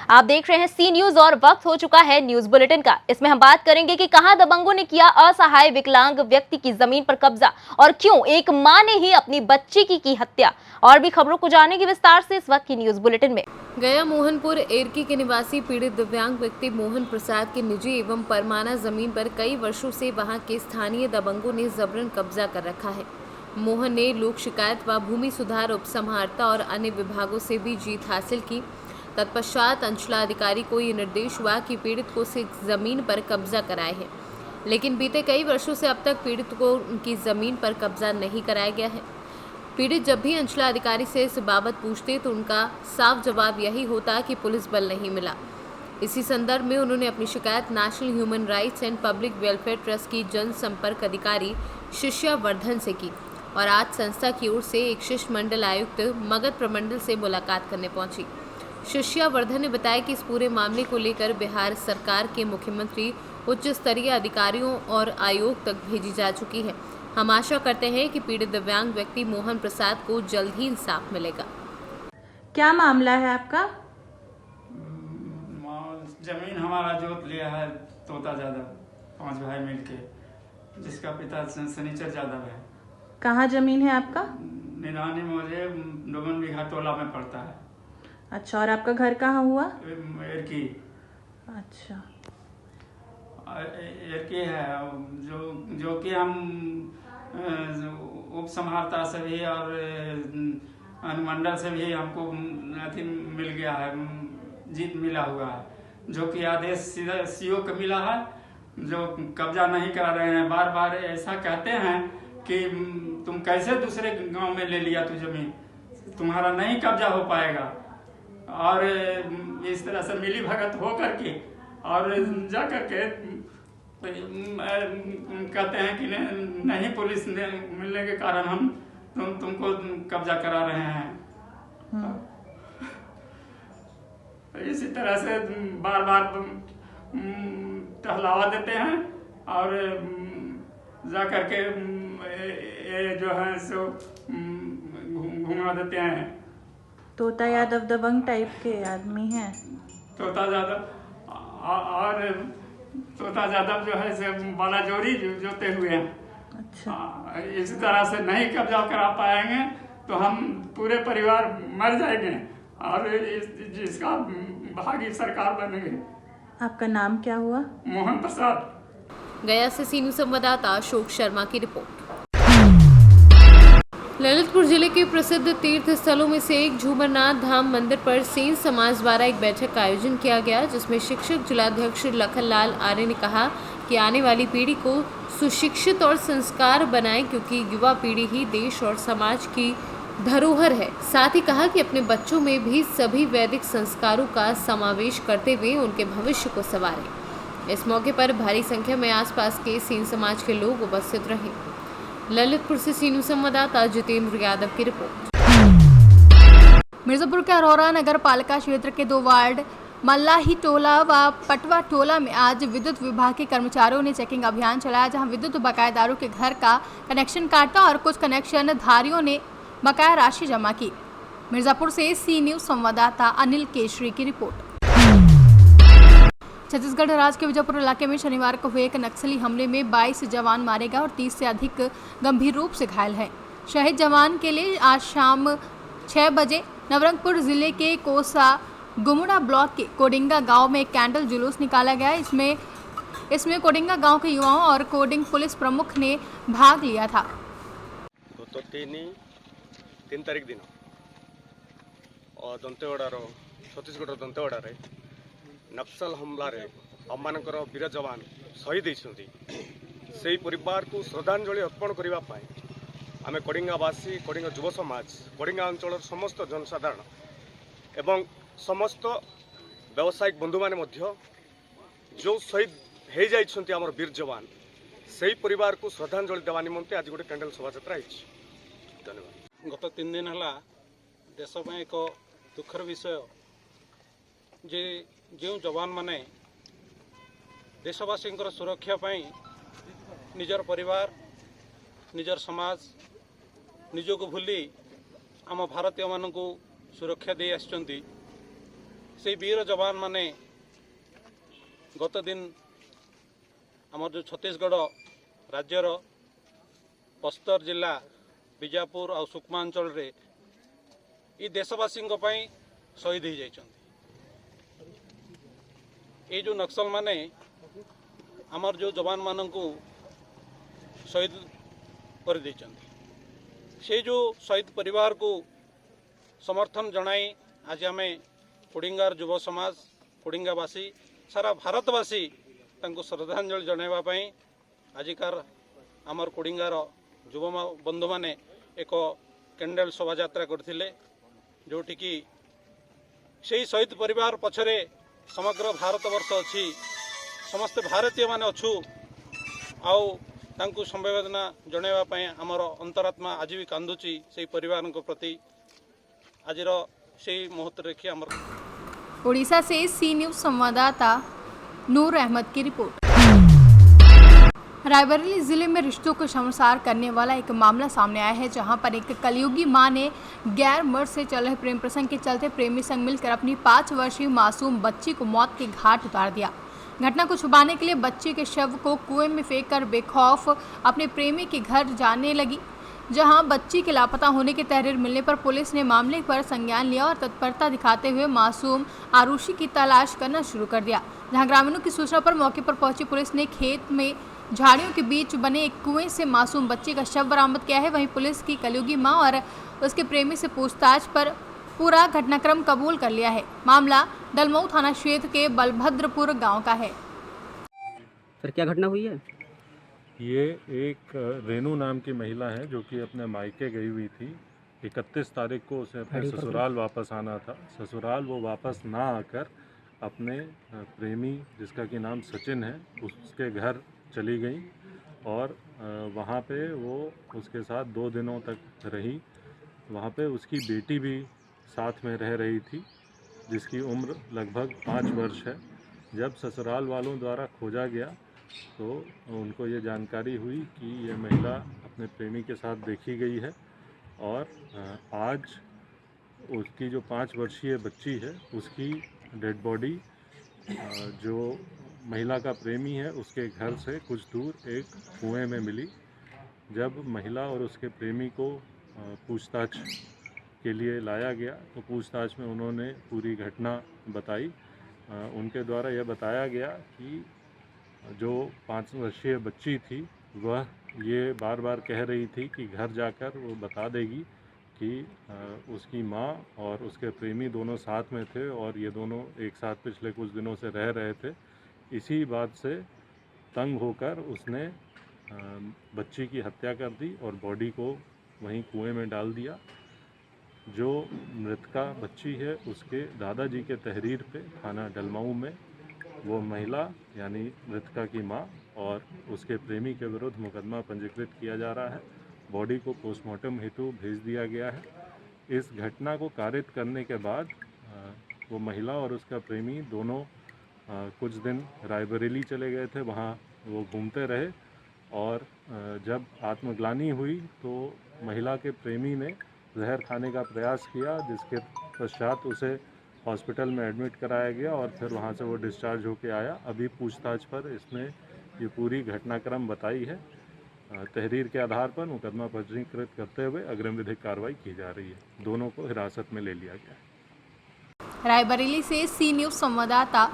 आप देख रहे हैं सी न्यूज और वक्त हो चुका है न्यूज बुलेटिन का। इसमें हम बात करेंगे कि कहां दबंगों ने किया असहाय विकलांग व्यक्ति की जमीन पर कब्जा और क्यों एक मां ने ही अपनी बच्ची की हत्या। और भी खबरों को जानेंगे विस्तार से इस वक्त की न्यूज बुलेटिन में। गया मोहनपुर एरकी के निवासी पीड़ित दिव्यांग व्यक्ति मोहन प्रसाद की निजी एवं परमाना जमीन पर कई वर्षों से वहां के स्थानीय दबंगों ने जबरन कब्जा कर रखा है। मोहन ने लोक शिकायत व भूमि सुधार उपसमाहर्ता और अन्य विभागों से भी जीत हासिल की। तत्पश्चात अंचलाधिकारी को ये निर्देश हुआ कि पीड़ित को सिर्फ जमीन पर कब्जा कराए है, लेकिन बीते कई वर्षों से अब तक पीड़ित को उनकी जमीन पर कब्जा नहीं कराया गया है। पीड़ित जब भी अंचलाधिकारी से इस बाबत पूछते तो उनका साफ जवाब यही होता कि पुलिस बल नहीं मिला। इसी संदर्भ में उन्होंने अपनी शिकायत national human rights and public welfare trust की जनसंपर्क अधिकारी शिष्या वर्धन से की और आज संस्था की ओर से एक शिष्टमंडल आयुक्त मगध प्रमंडल से मुलाकात करने पहुंची। शिष्या वर्धन ने बताया कि इस पूरे मामले को लेकर बिहार सरकार के मुख्यमंत्री उच्च स्तरीय अधिकारियों और आयोग तक भेजी जा चुकी है। हम आशा करते हैं कि पीड़ित दिव्यांग व्यक्ति मोहन प्रसाद को जल्द ही इंसाफ मिलेगा। क्या मामला है आपका? जमीन हमारा जोत लिया है तोता यादव 5 भाई मिलके, जिसका पिता शनिचर यादव है। कहाँ जमीन है आपका? निरानी मोजे 2 बीघा टोला में पड़ता है। अच्छा, और आपका घर कहाँ हुआ? एरकी। अच्छा, एरकी है जो कि हम उप समाहर्ता से भी और अनुमंडल से भी हमको अथी मिल गया है, जीत मिला हुआ है, जो कि आदेश सीधा सीओ को मिला है, जो कब्जा नहीं करा रहे हैं। बार बार ऐसा कहते हैं कि तुम कैसे दूसरे गांव में ले लिया तू जमीन, तुम्हारा नहीं कब्जा हो पाएगा। और इस तरह से मिली भगत हो करके और जा करके कहते हैं कि नहीं पुलिस ने मिलने के कारण हम तुमको कब्जा करा रहे हैं। इसी तरह से बार बार टहलावा देते हैं और जा करके जो है सो घुमा देते हैं। तोता यादव दबंग टाइप के आदमी हैं। तोता यादव और तोता यादव जो है से बाला जोड़ी जोते हुए हैं। अच्छा, इसी तरह से नहीं कब्जा करा पाएंगे तो हम पूरे परिवार मर जाएंगे और जिसका भागी सरकार बनेंगे। आपका नाम क्या हुआ? मोहन प्रसाद। गया से सी न्यूज संवाददाता अशोक शर्मा की रिपोर्ट। ललितपुर जिले के प्रसिद्ध तीर्थ स्थलों में से एक झूमरनाथ धाम मंदिर पर सेन समाज द्वारा एक बैठक का आयोजन किया गया, जिसमें शिक्षक जिलाध्यक्ष लखनलाल आर्य ने कहा कि आने वाली पीढ़ी को सुशिक्षित और संस्कार बनाएं, क्योंकि युवा पीढ़ी ही देश और समाज की धरोहर है। साथ ही कहा कि अपने बच्चों में भी सभी वैदिक संस्कारों का समावेश करते हुए उनके भविष्य को संवारें। इस मौके पर भारी संख्या में आसपास के सेन समाज के लोग उपस्थित रहे। ललितपुर से सी न्यूज संवाददाता जितेंद्र यादव की रिपोर्ट। मिर्जापुर के अरोरा नगर पालिका क्षेत्र के 2 वार्ड मल्लाही टोला व पटवा टोला में आज विद्युत विभाग के कर्मचारियों ने चेकिंग अभियान चलाया, जहां विद्युत बकायेदारों के घर का कनेक्शन काटा और कुछ कनेक्शन धारियों ने बकाया राशि जमा की। मिर्जापुर से सी न्यूज संवाददाता अनिल केशरी की रिपोर्ट। छत्तीसगढ़ राज्य के विजयपुर इलाके में शनिवार को हुए एक नक्सली हमले में 22 जवान मारे गए और 30 से अधिक गंभीर रूप से घायल हैं। शहीद जवान के लिए आज शाम 6 बजे नवरंगपुर जिले के कोसा गुमुड़ा ब्लॉक के कोडिंगा गांव में एक कैंडल जुलूस निकाला गया। इसमें कोडिंगा गांव के युवाओं और कोडिंग पुलिस प्रमुख ने भाग लिया था। तो 3 तारीख दिन और दंतेवाड़ार छत्तीसगढ़ दंतेवाड़े नक्सल हमलार आमर वीर जवान शहीद होती से परिवार को श्रद्धांजलि अर्पण करने आम कोडिंगावासी कोडिंगा युव समाज कोडिंगा अंचल समस्त जनसाधारण एवं समस्त व्यावसायिक बंधु मैंने जो शहीद हो जाइए आम वीर जवान से परिवार को श्रद्धांजलि देवा निमंते आज गोटे कैंडल शोभा यात्रा धन्यवाद। गत 3 दिन है देश में एक दुखर विषय जे जो जवान माने देशवासी सुरक्षा निजर परिवार निजर समाज निजक भूली आम भारतीय मान को सुरक्षा दे आसचंती से वीर जवान माने गत दिन आमर जो छत्तीसगढ़ राज्यर बस्तर जिला बीजापुर और सुकमा अंचल रे ये देशवासी शहीद हो जाइछन्ति। ये जो नक्सल माने आमर जो जवान माननकु शहीद कर देइछन्ति से जो शहीद परिवार को समर्थन जनाई आज आम कोडिंगार युव समाज कोडिंगावासी सारा भारतवासी तांको श्रद्धांजलि जनाइबापी आजिकार आमर कोडिंगार युव बंधु माने एक कैंडल शोभा यात्रा करथिले जोटी की से शहीद परिवार पछरे समग्र भारतवर्ष अच्छी समस्त भारतीय माने अच्छु आउ तांको संवेदना जनाइबापी आमर अंतरात्मा आज भी कांदुची से परिवार प्रति आज से मुहूर्त देखिए आमर। उड़ीसा से सी न्यूज संवाददाता नूर अहमद की रिपोर्ट। रायबरेली जिले में रिश्तों को शर्मसार करने वाला एक मामला सामने आया है, जहां पर एक कलयुगी मां ने गैर मर्द से चल रहे प्रेम प्रसंग के चलते प्रेमी संग मिलकर अपनी 5 वर्षीय मासूम बच्ची को मौत के घाट उतार दिया। घटना को छुपाने के लिए बच्ची के शव को कुएं में फेंककर बेखौफ अपने प्रेमी के घर जाने लगी, जहां बच्ची के लापता होने की तहरीर मिलने पर पुलिस ने मामले पर संज्ञान लिया और तत्परता दिखाते हुए मासूम आरुषि की तलाश करना शुरू कर दिया। जहां ग्रामीणों की सूचना पर मौके पर पहुंची पुलिस ने खेत में झाड़ियों के बीच बने एक कुएं से मासूम बच्ची का शव बरामद किया है। वहीं पुलिस की कलयुगी मां और उसके प्रेमी से पूछताछ पर पूरा घटनाक्रम कबूल कर लिया है। मामला दलमऊ थाना क्षेत्र के बलभद्रपुर गांव का है। सर क्या घटना हुई है? ये एक रेनू नाम की महिला है जो कि अपने मायके गई हुई थी। 31 तारीख को उसे अपने ससुराल वापस आना था। ससुराल वो वापस ना आकर अपने प्रेमी जिसका कि नाम सचिन है उसके घर चली गई और वहाँ पे वो उसके साथ 2 दिनों तक रही। वहाँ पे उसकी बेटी भी साथ में रह रही थी जिसकी उम्र लगभग 5 वर्ष है। जब ससुराल वालों द्वारा खोजा गया तो उनको ये जानकारी हुई कि ये महिला अपने प्रेमी के साथ देखी गई है और आज उसकी जो 5 वर्षीय बच्ची है उसकी डेड बॉडी जो महिला का प्रेमी है उसके घर से कुछ दूर एक कुएं में मिली। जब महिला और उसके प्रेमी को पूछताछ के लिए लाया गया तो पूछताछ में उन्होंने पूरी घटना बताई। उनके द्वारा यह बताया गया कि जो 5 वर्षीय बच्ची थी वह ये बार बार कह रही थी कि घर जाकर वो बता देगी कि उसकी माँ और उसके प्रेमी दोनों साथ में थे और ये दोनों एक साथ पिछले कुछ दिनों से रह रहे थे। इसी बात से तंग होकर उसने बच्ची की हत्या कर दी और बॉडी को वहीं कुएं में डाल दिया। जो मृतका बच्ची है उसके दादाजी के तहरीर पे थाना डलमऊ में वो महिला यानी मृतका की मां और उसके प्रेमी के विरुद्ध मुकदमा पंजीकृत किया जा रहा है। बॉडी को पोस्टमार्टम हेतु भेज दिया गया है। इस घटना को कारित करने के बाद वो महिला और उसका प्रेमी दोनों कुछ दिन रायबरेली चले गए थे। वहाँ वो घूमते रहे और जब आत्मग्लानि हुई तो महिला के प्रेमी ने जहर खाने का प्रयास किया, जिसके पश्चात उसे हॉस्पिटल में एडमिट कराया गया और फिर वहाँ से वो डिस्चार्ज होके आया। अभी पूछताछ पर इसने ये पूरी घटनाक्रम बताई है। तहरीर के आधार पर मुकदमा पंजीकृत करते हुए अग्रिम विधिक कार्रवाई की जा रही है। दोनों को हिरासत में ले लिया गया है। रायबरेली से सी न्यूज संवाददाता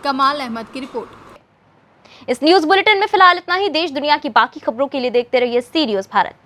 कमाल अहमद की रिपोर्ट। इस न्यूज बुलेटिन में फिलहाल इतना ही। देश दुनिया की बाकी खबरों के लिए देखते रहिए सी न्यूज भारत।